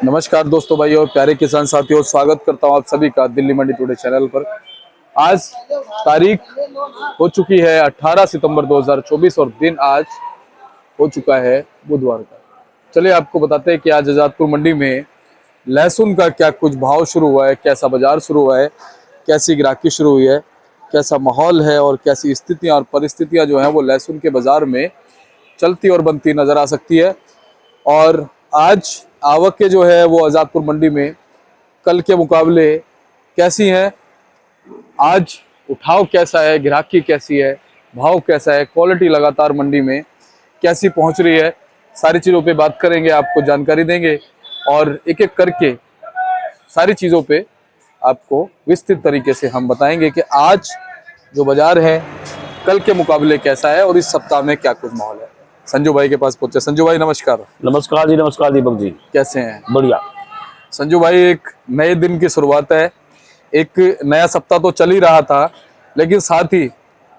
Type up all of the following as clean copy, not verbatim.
नमस्कार दोस्तों, भाई और प्यारे किसान साथियों, स्वागत करता हूं आप सभी का दिल्ली मंडी टुडे चैनल पर। आज तारीख हो चुकी है 18 सितंबर 2024 और दिन आज हो चुका है बुधवार का। चलिए आपको बताते हैं कि आज आजादपुर मंडी में लहसुन का क्या कुछ भाव शुरू हुआ है, कैसा बाजार शुरू हुआ है, कैसी ग्राहकी शुरू हुई है, कैसा माहौल है और कैसी स्थितियां और परिस्थितियां जो हैं वो लहसुन के बाजार में चलती और बनती नजर आ सकती है। और आज आवक जो है वो आजादपुर मंडी में कल के मुकाबले कैसी हैं, आज उठाव कैसा है, ग्राहकी कैसी है, भाव कैसा है, क्वालिटी लगातार मंडी में कैसी पहुंच रही है, सारी चीज़ों पे बात करेंगे, आपको जानकारी देंगे और एक एक करके सारी चीज़ों पे आपको विस्तृत तरीके से हम बताएंगे कि आज जो बाजार है कल के मुकाबले कैसा है और इस सप्ताह में क्या कुछ माहौल है। संजू भाई के पास पहुंचे। संजू भाई नमस्कार। नमस्कार जी, नमस्कार दीपक जी, कैसे हैं? बढ़िया। संजू भाई, एक नए दिन की शुरुआत है, एक नया सप्ताह तो चल ही रहा था, लेकिन साथ ही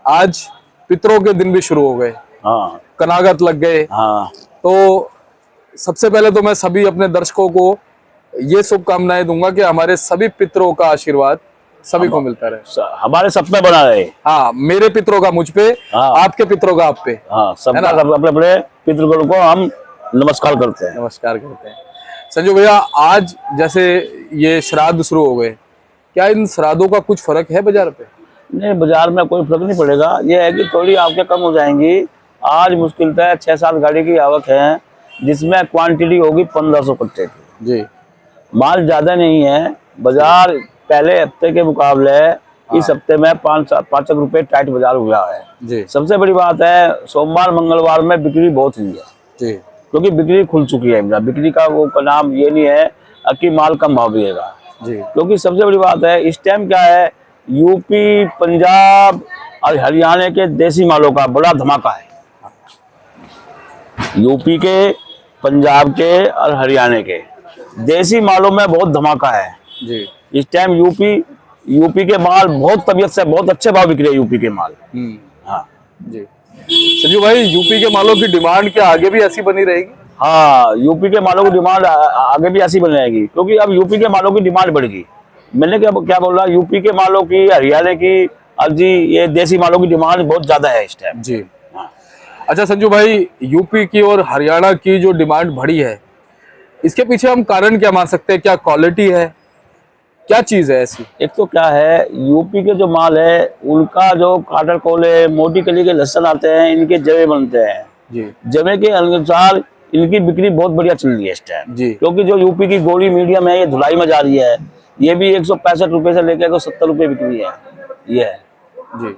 आज पितरों के दिन भी शुरू हो गए। हाँ, कनागत लग गए। हाँ, तो सबसे पहले तो मैं सभी अपने दर्शकों को ये शुभकामनाएं दूंगा कि हमारे सभी पितरों का आशीर्वाद सभी को मिलता रहे, हमारे सब पे बना रहे। हाँ, मेरे पितरों का मुझ पे, हाँ, आपके पितरों का आप पे। हाँ, सब है ना? अपने अपने पितृगणों को हम नमस्कार करते हैं। नमस्कार करते हैं। संजू भैया, आज जैसे ये श्राद्ध शुरू हो गए, क्या इन श्राद्धों का कुछ फर्क है बाजार पे? नहीं, बाजार में कोई फर्क नहीं पड़ेगा। ये है कि थोड़ी आवकें कम हो जाएंगी। आज मुश्किल है 6-7 गाड़ी की आवक है, जिसमें क्वांटिटी होगी 1500 कट्टे की। जी। माल ज्यादा नहीं है। बाजार पहले हफ्ते के मुकाबले इस हफ्ते में 5 रुपए टाइट बाजार हुआ है। जी। सबसे बड़ी बात है, सोमवार मंगलवार में बिक्री बहुत हुई है, जी। क्योंकि बिक्री खुल चुकी है। बिक्री का वो का नाम ये नहीं है कि माल कम भाव मिलेगा। जी। क्योंकि सबसे बड़ी बात है, इस टाइम क्या है, यूपी, पंजाब और हरियाणा के देसी मालों का बड़ा धमाका है। यूपी के, पंजाब के और हरियाणा के देसी मालों में बहुत धमाका है। जी। इस टाइम यूपी के माल बहुत तबीयत से बहुत अच्छे भाव बिक रहे हैं। यूपी के माल। हाँ जी। संजू भाई, यूपी के मालों की डिमांड क्या आगे भी ऐसी बनी रहेगी? हाँ, यूपी के मालों की डिमांड आगे भी ऐसी बन जाएगी, क्योंकि अब यूपी के मालों की डिमांड बढ़ेगी। मैंने क्या बोल रहा, यूपी के मालों की, हरियाणा की और जी ये देसी मालों की डिमांड बहुत ज्यादा है इस टाइम। जी। हाँ। अच्छा संजू भाई, यूपी की और हरियाणा की जो डिमांड बढ़ी है, इसके पीछे हम कारण क्या मान सकते हैं? क्या क्वालिटी है, क्या चीज है ऐसी? एक तो क्या है, यूपी के जो माल है उनका जो काटर कोले, मोटी कली के लहसुन आते हैं, इनके जवे बनते हैं। जी। जवे के अनुसार इनकी बिक्री बहुत बढ़िया चल रही है इस टाइम। जी। क्योंकि जो यूपी की गोली मीडियम है, ये धुलाई में जा रही है। ये भी 165 रुपए से लेकर 170 रुपए बिक्री है ये है। जी।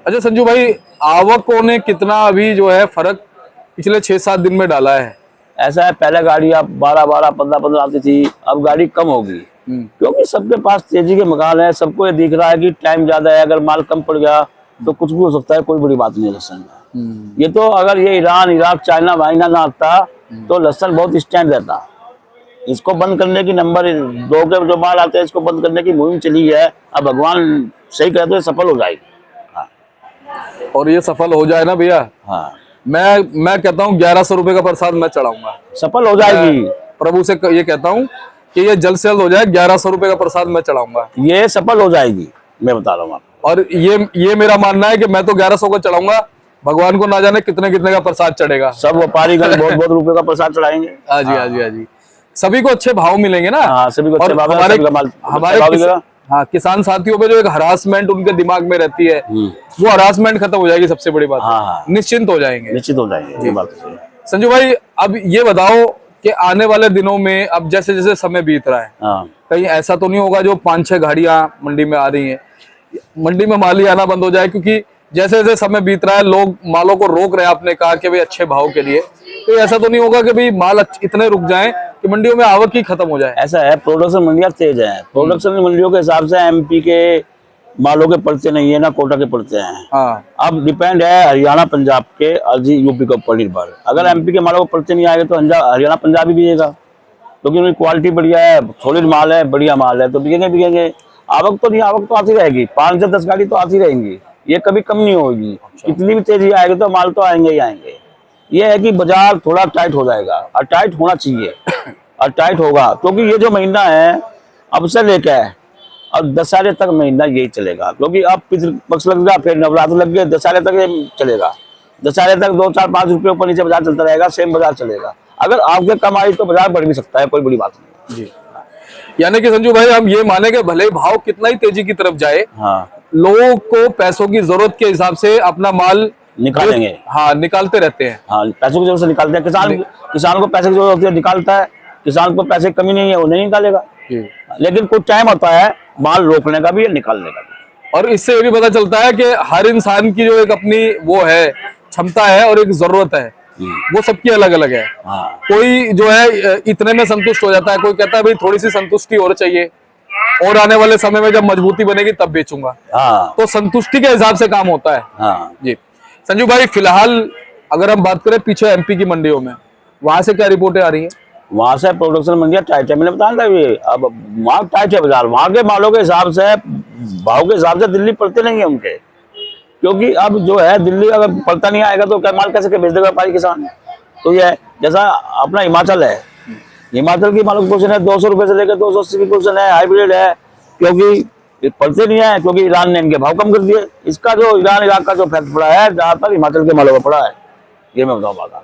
अच्छा संजू भाई, आवकों ने कितना अभी जो है फर्क पिछले 6-7 दिन में डाला है? ऐसा है, पहले गाड़ी आप 12-12, 15-15 आती थी, अब गाड़ी कम होगी। क्योंकि सबके पास तेजी के मकान है। सबको ये दिख रहा है कि टाइम ज्यादा है, अगर माल कम पड़ गया तो कुछ भी हो सकता है, कोई बड़ी बात नहीं है लहसुन में। ये तो अगर ये ईरान, इराक, चाइना वाइना ना आता तो लहसुन बहुत स्टैंड रहता। इसको बंद करने की नंबर 2 के जो माल आते हैं, इसको बंद करने की मुहिम चली है। अब भगवान सही कहते हैं, सफल हो जाएगी। हाँ। और ये सफल हो जाए ना भैया, हाँ, मैं कहता हूँ 1100 रुपए का प्रसाद मैं चढ़ाऊंगा। सफल हो जाएगी। प्रभु से ये कहता हूँ कि ये जल्द से जल्द हो जाए, 1100 रुपए का प्रसाद मैं चढ़ाऊंगा। ये सफल हो जाएगी, मैं बता रहा हूँ आपको। और ये मेरा मानना है कि मैं तो 1100 को चढ़ाऊंगा, भगवान को ना जाने कितने कितने का प्रसाद चढ़ेगा। सब व्यापारी बहुत बहुत रुपए का प्रसाद चढ़ाएंगे। हाँ जी, हाँ जी, हाँ जी। सभी को अच्छे भाव मिलेंगे ना। हाँ, सभी को अच्छे भाव, हमारे हाँ, किसान साथियों पे जो एक हरासमेंट उनके दिमाग में रहती है, वो हरासमेंट खत्म हो जाएगी। सबसे बड़ी बात, हाँ, निश्चिंत हो जाएंगे। निश्चित हो जाएंगे। ये बात सही है। संजू भाई, अब ये बताओ कि आने वाले दिनों में अब जैसे जैसे समय बीत रहा है, हाँ, कहीं ऐसा तो नहीं होगा जो 5-6 गाड़ियां मंडी में आ रही हैं, मंडी में माल ही आना बंद हो जाए? क्योंकि जैसे जैसे समय बीत रहा है, लोग मालों को रोक रहे हैं। आपने कहा कि भाई अच्छे भाव के लिए, तो ऐसा तो नहीं होगा कि भाई माल इतने रुक जाएं कि मंडियों में आवक ही खत्म हो जाए? ऐसा है, प्रोडक्शन मंडियां तेज है। प्रोडक्शन मंडियों के हिसाब से एमपी के मालों के पड़ते नहीं है ना, कोटा के पड़ते हैं। हाँ। अब डिपेंड है हरियाणा पंजाब के और जी यूपी के ऊपर निर्भर। अगर एमपी के मालों को पड़ते नहीं आएंगे तो हरियाणा पंजाब ही बिकेगा, क्योंकि उनकी क्वालिटी बढ़िया है, सॉलिड माल है, बढ़िया माल है, तो बिकेंगे। आवक तो नहीं, आवक तो आती रहेगी, 5 से 10 गाड़ी तो आती रहेंगी, ये कभी कम नहीं होगी। कितनी भी तेजी आएगी तो माल तो आएंगे ही आएंगे। ये है कि बाजार थोड़ा टाइट हो जाएगा, और टाइट होना चाहिए। और टाइट होगा, क्योंकि ये जो महीना है अब से लेकर और दशहरे तक महीना यही चलेगा, क्योंकि अब पितृपक्ष लग गया, फिर नवरात्र लग गए, दशहरे तक ये चलेगा। दशहरे तक 2, 4, 5 रुपये ऊपर नीचे बाजार चलता रहेगा, सेम बाजार चलेगा। अगर आपके कमाई तो बाजार बढ़ भी सकता है, कोई बड़ी बात नहीं। जी, यानी कि संजू भाई हम ये माने कि भले भाव कितना ही तेजी की तरफ जाए, हाँ, लोगों को पैसों की जरूरत के हिसाब से अपना माल निकालेंगे। हाँ निकालते रहते हैं। हाँ, पैसों की जरूरत से निकालते हैं। किसान को पैसे की जरूरत होती है, निकालता है। किसान को पैसे की कमी नहीं है, वो नहीं निकालेगा। लेकिन कुछ टाइम होता है माल रोकने का भी, निकालने का भी। और इससे ये भी पता चलता है कि हर इंसान की जो एक अपनी वो है क्षमता है और एक जरूरत है, वो सबकी अलग अलग है। हाँ, कोई जो है इतने में संतुष्ट हो जाता है, कोई कहता है भाई थोड़ी सी संतुष्टि और चाहिए, और आने वाले समय में जब मजबूती बनेगी तब बेचूंगा। हाँ, तो संतुष्टि के हिसाब से काम होता है। हाँ। जी संजू भाई, फिलहाल अगर हम बात करें पीछे एमपी की मंडियों में, वहां से क्या रिपोर्टें आ रही हैं? वहां से प्रोडक्शन मंडियां टाइट है, मैंने बताया था ये। अब वहाँ टाइट है बाजार, वहां के मालों के हिसाब से, भाव के हिसाब से दिल्ली पड़ते नहीं है उनके, क्योंकि अब जो है दिल्ली अगर पड़ता नहीं आएगा तो क्या माल कैसे के बेच देगा व्यापारी किसान। तो ये जैसा अपना हिमाचल है, हिमाचल की मालों की पोजीशन है 200 रुपए से लेकर 280 की पोजीशन है, हाइब्रिड है, क्योंकि ये पड़ते नहीं है, क्योंकि ईरान ने इनके भाव कम कर दिए। इसका जो ईरान इराक का जो फैक्ट पड़ा है, ज्यादातर हिमाचल के मालों में पड़ा है, ये मैं बताऊँ बात।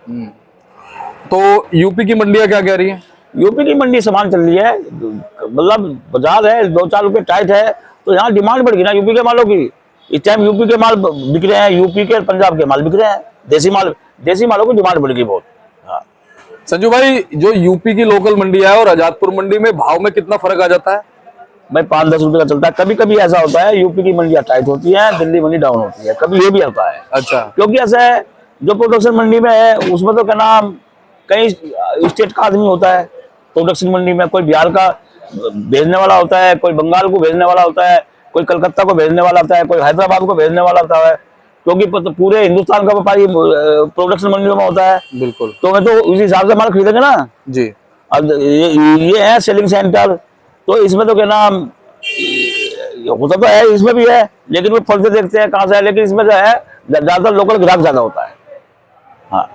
तो यूपी की मंडियां क्या कह रही हैं? यूपी की मंडी समान चल रही है, मतलब बाजार है 2-4 रुपए टाइट है, तो यहाँ डिमांड बढ़ गई ना यूपी के मालों की। इस टाइम यूपी के माल बिक रहे हैं, यूपी के पंजाब के माल बिक रहे हैं, देसी मालों की डिमांड बढ़ गई बहुत। हाँ। संजू भाई, जो यूपी की लोकल मंडी है और आजादपुर मंडी में भाव में कितना फर्क आ जाता है? भाई 5-10 रुपए का चलता है। कभी कभी ऐसा होता है यूपी की मंडियां टाइट होती है, दिल्ली मंडी डाउन होती है, कभी ये भी होता है। अच्छा, क्योंकि ऐसा है, जो प्रोडक्शन मंडी में है उसमें तो क्या नाम, कई स्टेट का आदमी होता है प्रोडक्शन मंडी में। कोई बिहार का भेजने वाला होता है, कोई बंगाल को भेजने वाला होता है, कोई कलकत्ता को भेजने वाला होता है, कोई हैदराबाद को भेजने वाला होता है, क्योंकि पूरे हिंदुस्तान का व्यापारी प्रोडक्शन मंडियों में होता है। बिल्कुल। तो मैं तो उसी हिसाब से माल खरीदेंगे ना जी। अब ये है सेलिंग सेंटर, तो इसमें तो क्या नाम होता तो है, इसमें भी है, लेकिन वो फल से देखते हैं कहाँ से है, लेकिन इसमें जो है ज्यादातर लोकल ग्राहक ज्यादा होता है। हाँ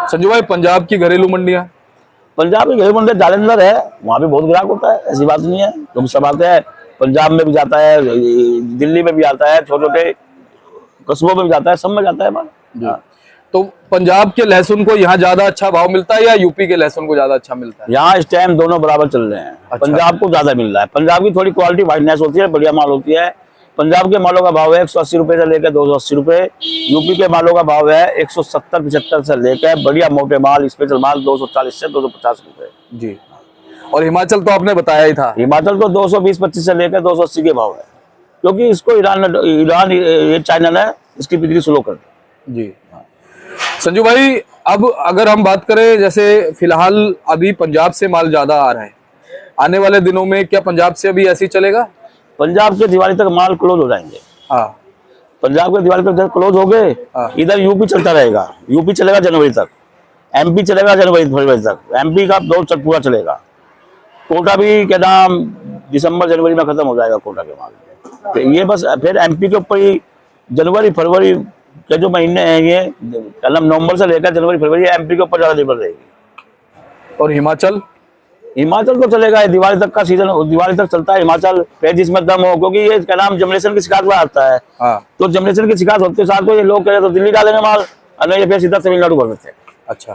संजू भाई, पंजाब की घरेलू मंडियां? पंजाब की घरेलू मंडी जालंधर है, वहाँ भी बहुत ग्राहक होता है, ऐसी बात नहीं है। क्योंकि सब आते हैं, पंजाब में भी जाता है, दिल्ली में भी आता है, छोटे छोटे कस्बों में भी जाता है, सब में जाता है माल। हाँ। तो पंजाब के लहसुन को यहाँ ज्यादा अच्छा भाव मिलता है या यूपी के लहसुन को ज्यादा अच्छा मिलता है? यहाँ इस टाइम दोनों बराबर चल रहे हैं। अच्छा। पंजाब को ज्यादा मिल रहा है, पंजाब की थोड़ी क्वालिटी वाइटनेस होती है, बढ़िया माल होती है। पंजाब के मालों का भाव है 180 रुपए से लेकर 280 रुपए। यूपी के मालों का भाव है 170-75 से लेकर बढ़िया मोटे माल, स्पेशल माल 240 से 250 रुपए। जी। और हिमाचल तो आपने बताया ही था। हिमाचल तो 220-25 से लेकर 280 के भाव है, क्योंकि इसको ईरान ये चाइना ने इसकी बिक्री स्लो कर दी। जी। संजू भाई, अब अगर हम बात करें, जैसे फिलहाल अभी पंजाब से माल ज्यादा आ रहा है, आने वाले दिनों में क्या पंजाब से अभी ऐसे ही चलेगा? पंजाब के दिवाली तक माल क्लोज हो जाएंगे। हाँ। पंजाब के दिवाली तक क्लोज हो गए, इधर यूपी चलता रहेगा, यूपी चलेगा जनवरी तक, एमपी चलेगा जनवरी-फरवरी तक, एमपी का दौर पूरा चलेगा। कोटा भी क्या नाम दिसंबर-जनवरी में खत्म हो जाएगा कोटा के माल। तो ये बस फिर एमपी के ऊपर ही जनवरी-फरवरी के जो महीने हैं, ये कलम नवंबर से लेकर जनवरी-फरवरी एमपी के ऊपर ज्यादा निर्भर रहेगी। और हिमाचल? हिमाचल तो चलेगा, दिवाली तक का सीजन, दिवाली तक चलता है हिमाचल, फिर जिसमें दम हो, क्योंकि ये क्या नाम जनरेशन की शिकायत आता है। हाँ। तो जनरेशन की शिकायत होते साथ तो ये लोग कहे तो दिल्ली डालेंगे माल, और नहीं फिर सीधा तमिलनाडु भर देते हैं। अच्छा।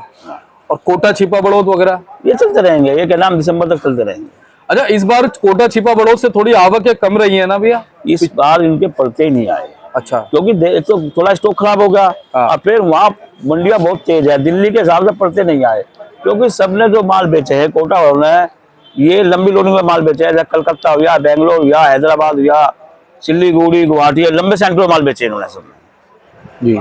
और कोटा छिपा बड़ौद वगैरह ये चलते रहेंगे, ये क्या नाम दिसंबर तक चलते रहेंगे। अच्छा, इस बार कोटा छिपा बड़ौद से थोड़ी आवक कम रही है ना भैया? इस बार इनके पड़ते ही नहीं आए। अच्छा। क्योंकि तो थोड़ा स्टॉक खराब हो गया, और फिर वहाँ मंडियां बहुत तेज है, दिल्ली के हिसाब से पड़ते नहीं आए, क्योंकि सबने जो माल बेचे है कोटा वालों ने, ये लंबी लोडिंग में माल बेचे हैं, कलकत्ता हो गया, बेंगलोर हो गया, हैदराबाद हो गया, सिल्लीगुड़ी, गुवाहाटी, लंबे सेंटर माल बेचे इन्होंने सबने। जी।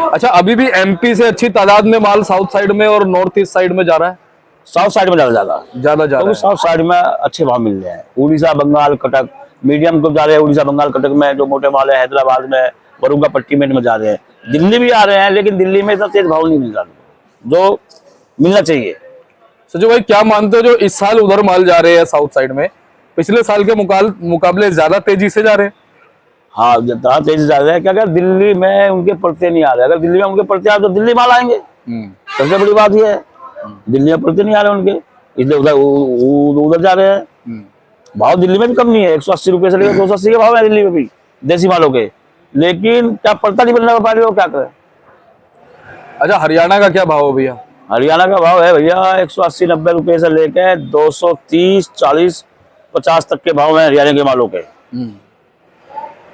अच्छा, अभी भी एमपी से अच्छी तादाद में माल साउथ साइड में और नॉर्थ ईस्ट साइड में जा रहा है? साउथ साइड में ज्यादा जा रहा है, साउथ साइड में अच्छे भाव मिल रहे हैं। उड़ीसा, बंगाल, कटक मीडियम को जा रहे हैं, उड़ीसा, बंगाल, कटक में जो मोटे माल है, हैदराबाद में, बरुंगा पट्टी में जा रहे हैं, दिल्ली भी आ रहे हैं, लेकिन दिल्ली में इतना तेज भाव नहीं मिल रहा जो मिलना चाहिए। संजू भाई, क्या मानते हो जो इस साल उधर माल जा रहे हैं साउथ साइड में, पिछले साल के मुकाबले ज्यादा तेजी से जा रहे हैं? हाँ, ज्यादा तेजी से जा रहे हैं, क्या दिल्ली में उनके पड़ते नहीं आ रहे। अगर दिल्ली में उनके पड़ते आ तो दिल्ली माल आएंगे, सबसे बड़ी बात यह है। दिल्ली में पड़ते नहीं आ रहे उनके, इसलिए उधर उधर जा रहे हैं। भाव दिल्ली में भी कम नहीं है, 180 रुपए से लेकर 280 के भाव है दिल्ली में भी देसी मालों के, लेकिन क्या पड़ता नहीं बनना व्यापारी को, क्या करे। अच्छा, हरियाणा का क्या भाव है भैया? हरियाणा का भाव है भैया 180-90 रुपए से लेकर 230, 40, 50 तक के भाव है हरियाणा के मालों के।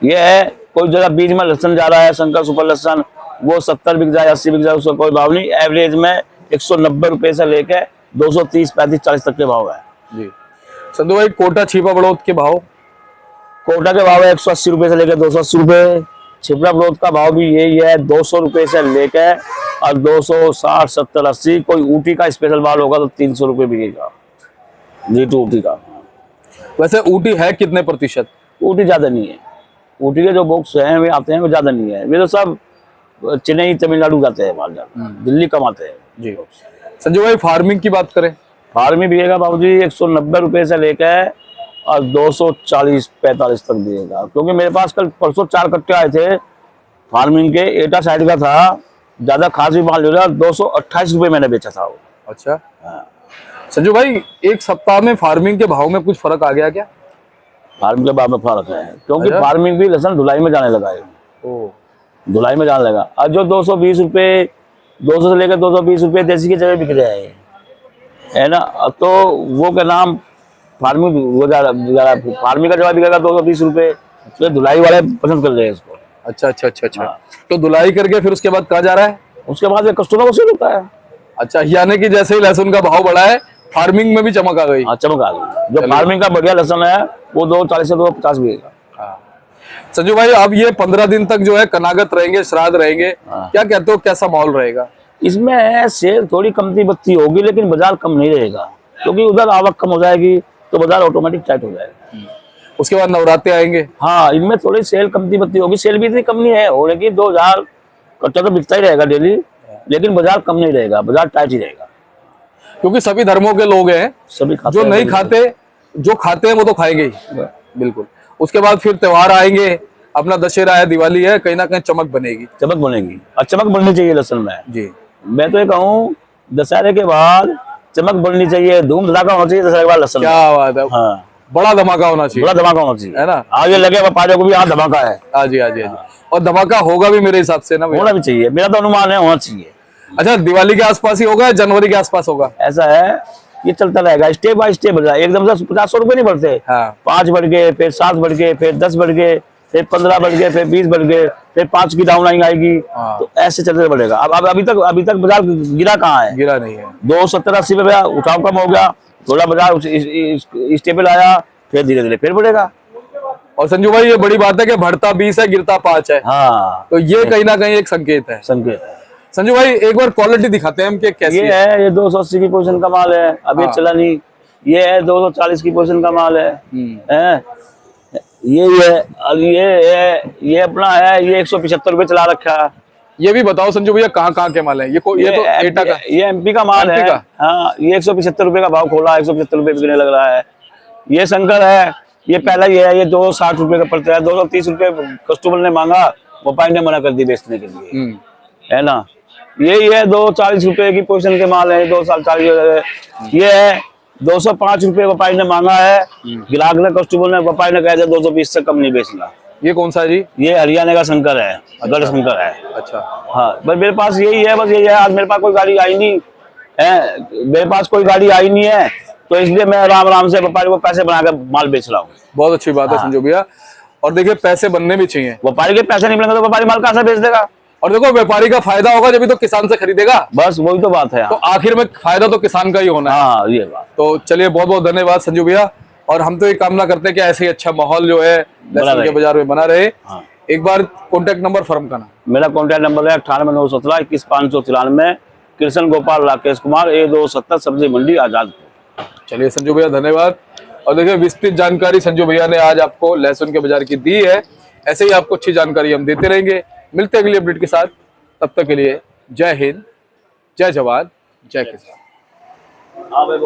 ये है, कोई जगह बीच में लहसन जा रहा है, शंकर सुपर लहसन, वो 70 बिक जाए, 80 बिक जाए, उसका कोई भाव नहीं। एवरेज में 190 रुपए से लेकर 230, 35, 40 तक के भाव है जी। संधू भाई, कोटा छिपा बड़ौद के भाव? कोटा के भाव है 180 रुपए से लेकर 280 रुपए। छिपरा बड़ौद का भाव भी यही है, 200 रुपए से लेकर और 260, 70, 80। कोई ऊटी का स्पेशल माल होगा तो 300 रुपए बिकेगा नीटू ऊटी का। वैसे ऊटी है कितने प्रतिशत? ऊटी ज्यादा नहीं है, ऊटी के जो बॉक्स हैं वे आते हैं वो ज्यादा नहीं है, वे तो सब चेन्नई तमिलनाडु जाते हैं माल ज्यादा, दिल्ली कम आते हैं जी। संजू भाई, फार्मिंग की बात करें? फार्मी बिकेगा बाबूजी 190 रुपए से लेकर और 240-45 तक दिएगा, क्योंकि मेरे पास कल परसों 4 कट्टे आए थे फार्मिंग के, एटा साइड का था, ज्यादा खास भी माल ले रहा, 228 रुपए मैंने बेचा था वो। अच्छा। संजू भाई, एक सप्ताह में फार्मिंग के भाव में कुछ फर्क आ गया क्या? फार्मिंग के भाव में फर्क है, क्योंकि अच्छा? फार्मिंग भी लहसन धुलाई में जाने लगा है, ओ, धुलाई में जाने लगा। और जो 220 रुपए, 200 से लेकर 220 रुपए देसी की जगह बिक रहे हैं, है ना, तो वो का नाम फार्मिंग हो जा रहा, फार्मिंग का जगह बिकेगा 220 रुपए, तो धुलाई वाले पसंद कर रहे हैं इसको। अच्छा अच्छा अच्छा अच्छा। हाँ। तो धुलाई करके फिर उसके बाद कहाँ जा रहा है? उसके बाद कस्टमर को सेल होता है। अच्छा, यानी कि जैसे ही लहसुन का भाव बढ़ा है, फार्मिंग में भी चमक आ गई। हाँ, चमक आ गई। जो फार्मिंग का बढ़िया लहसन है वो 240 से 250 बिकेगा। संजू भाई, अब ये 15 दिन तक जो है कनागत रहेंगे, श्राद्ध रहेंगे, क्या कहते हो, कैसा माहौल रहेगा? इसमें सेल थोड़ी कमती बत्ती होगी, लेकिन बाजार कम नहीं रहेगा, क्योंकि उधर आवक कम हो जाएगी तो बाजार ऑटोमेटिक टाइट हो जाएगा। उसके बाद नवरात्रे आएंगे। हाँ, इनमें थोड़ी सेल कमती बत्ती होगी, सेल भी इतनी कम नहीं है, होने की 2000 कट्टा तो बिकता ही रहेगा डेली, लेकिन बाजार कम नहीं रहेगा, बाजार टाइट ही रहेगा, क्योंकि सभी धर्मों के लोग हैं, सभी खाते जो हैं, नहीं खाते, जो खाते हैं वो तो खाएंगे ही। बिल्कुल। उसके बाद फिर त्योहार आएंगे, अपना दशहरा है, दिवाली है, कहीं ना कहीं चमक बनेगी। चमक बनेगी, और चमक बननी चाहिए लहसन में जी। मैं तो ये कहूँ, दशहरे के बाद चमक बननी चाहिए, धूम धड़ाका होना चाहिए दशहरे के बाद लहसन में। क्या बात है। हाँ, बड़ा धमाका होना चाहिए। बड़ा धमाका होना चाहिए, है ना? आगे लगे व्यापारियों को भी हाँ धमाका है। हाँ जी, हाँ जी, हाँ जी। और धमाका होगा भी मेरे हिसाब से ना भैया? होना भी चाहिए, मेरा तो अनुमान है होना चाहिए। अच्छा, दिवाली के आसपास ही होगा या जनवरी के आसपास होगा? ऐसा है, ये चलता रहेगा, स्टेप बाय स्टेप बढ़ रहा है, एकदम से 50-100 रुपए नहीं बढ़ते। हाँ। 5 बढ़ गए, फिर 7 बढ़ गए, फिर 10 बढ़ गए, फिर 15 बढ़ गए, फिर 20 बढ़ गए, फिर 5 की डाउन आएगी। हाँ। तो ऐसे चलते बढ़ेगा। अब अभी तक बाजार गिरा कहाँ है? गिरा नहीं है। 270-80 पे उठाव कम हो गया, थोड़ा बाजार स्टेबल आया, फिर धीरे धीरे फिर बढ़ेगा। और संजू भाई, ये बड़ी बात है कि बढ़ता 20 है, गिरता 5 है। हाँ, तो ये कहीं ना कहीं एक संकेत है। संकेत है। संजू भाई, एक बार क्वालिटी दिखाते हैं हम कि कैसी ये है, ये 280 की पोजीशन का माल है, अब ये हाँ। चला नहीं। ये है 240 की पोजीशन का माल है, ये है। अब ये अपना है, ये 175 रुपए चला रखा है। ये भी बताओ संजू भैया, कहाँ के माल है? ये तो एटा का, ये एमपी का माल MP है। का? हाँ, ये 175 रुपए का भाव खोला, 175 रुपए बिकने लग रहा है। ये शंकर है, ये पहला ये है, ये 260 रुपए का पड़ता है, 230 रुपए कस्टमर ने मांगा, व्यापारी ने मना कर दी बेचने के लिए, है ना। ये 240 रुपए की पोजीशन के माल है, 240। ये है 205 रुपए व्यापारी ने मांगा है, ग्राहक ने, कस्टमर ने, व्यापारी ने कहा 220 से कम नहीं बेचना। ये कौन सा जी? ये हरियाणा का शंकर है, गढ़ शंकर है। अच्छा। हाँ, बस मेरे पास यही है, बस यही है। आज मेरे पास कोई गाड़ी आई नहीं है, मेरे पास कोई गाड़ी आई नहीं है, तो इसलिए मैं आराम से व्यापारी को पैसे बनाकर माल बेच रहा हूँ। बहुत अच्छी बात है संजू भैया। और देखिए, पैसे बनने भी चाहिए। व्यापारी के पैसे नहीं मिलेंगे तो व्यापारी माल कहाँ से बेच देगा? और देखो, व्यापारी का फायदा होगा जब तो किसान से खरीदेगा। बस वही तो बात है। तो आखिर में फायदा तो किसान का ही होना है। हाँ, ये बात। तो चलिए, बहुत बहुत धन्यवाद संजू भैया। और हम तो ये कामना करते हैं कि ऐसे ही अच्छा माहौल जो है लहसुन के बाजार में बना रहे। हाँ। एक बार कॉन्टेक्ट नंबर फर्म का ना? मेरा कॉन्टैक्ट नंबर है 98 917 21 593, कृष्ण गोपाल राकेश कुमार, A270, सब्जी मंडी आजादपुर। चलिए संजू भैया, धन्यवाद। और देखिए, विस्तृत जानकारी संजू भैया ने आज आपको लहसुन के बाजार की दी है। ऐसे ही आपको अच्छी जानकारी हम देते रहेंगे। मिलते हैं अगली अपडेट के साथ, तब तक के लिए जय हिंद, जय जवान, जय किसान।